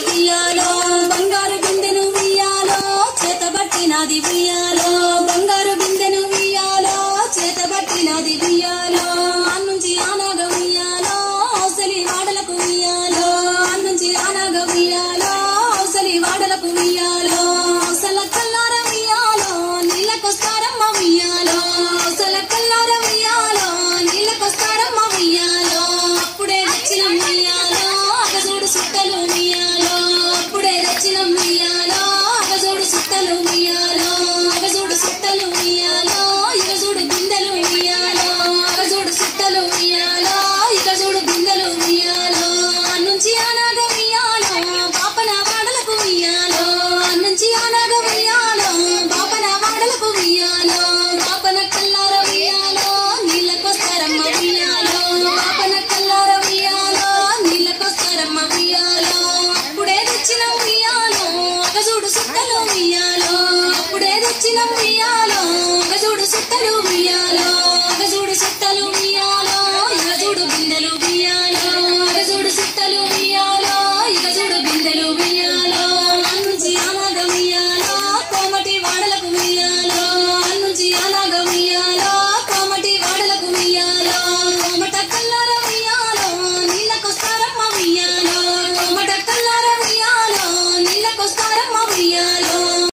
ఉయ్యాలో బంగారు బిందెను ఉయ్యాలో చేతబట్టినది ఉయ్యాలో బంగారు బిందెను ఉయ్యాలో చేతబట్టినది ఉయ్యాలో అన్నుంచి ఆనాగ ఉయ్యాలో ఔసలి వాడలకు ఉయ్యాలో అన్నుంచి ఆనాగ ఉయ్యాలో ఔసలి వాడలకు ఉయ్యాలో ఔసల కల్లార ఉయ్యాలో నీళ్ళకొస్తారమ్మ ఉయ్యాలో ఔసల కల్లార ఉయ్యాలో నీళ్ళకొస్తారమ్మ ఉయ్యాలో అప్పుడే వచ్చిన ఉయ్యాలో అగజోడు సుట్టలు ఉయ్యాలో అప్పుడే వచ్చిన ఉయ్యాలో అగజోడు సుట్టలు ఉయ్యాలో అగజోడు సుట్టలు ఉయ్యాలో ఇగజోడు బిందెలు ఉయ్యాలో అగజోడు సుట్టలు ఉయ్యాలో ఇగజోడు బిందెలు ఉయ్యాలో అన్నుంచి ఆనాగ ఉయ్యాలో పాపన వాడలకు ఉయ్యాలో అన్నుంచి ఆనాగ ఉయ్యాలో పాపన వాడలకు ఉయ్యాలో పాపన కల్లార ఉయ్యాలో నీళ్ళకొస్తారమ్మ ఉయ్యాలో పాపన కల్లార ఉయ్యాలో నీళ్ళకొస్తారమ్మ ఉయ్యాలో అప్పుడే తెచ్చిన ఉయ్యాలో అగజోడు సుట్టలు ఉయ్యాలో అప్పుడే తెచ్చిన ఉయ్యాలో అగజోడు సుట్టలు ఉయ్యాలో అగజోడు సుట్టలు ఉయ్యాలో ఇగజోడు బిందెలు ఉయ్యాలో అగజోడు సుట్టలు ఉయ్యాలో ఇగజోడు బిందెలు ఉయ్యాలో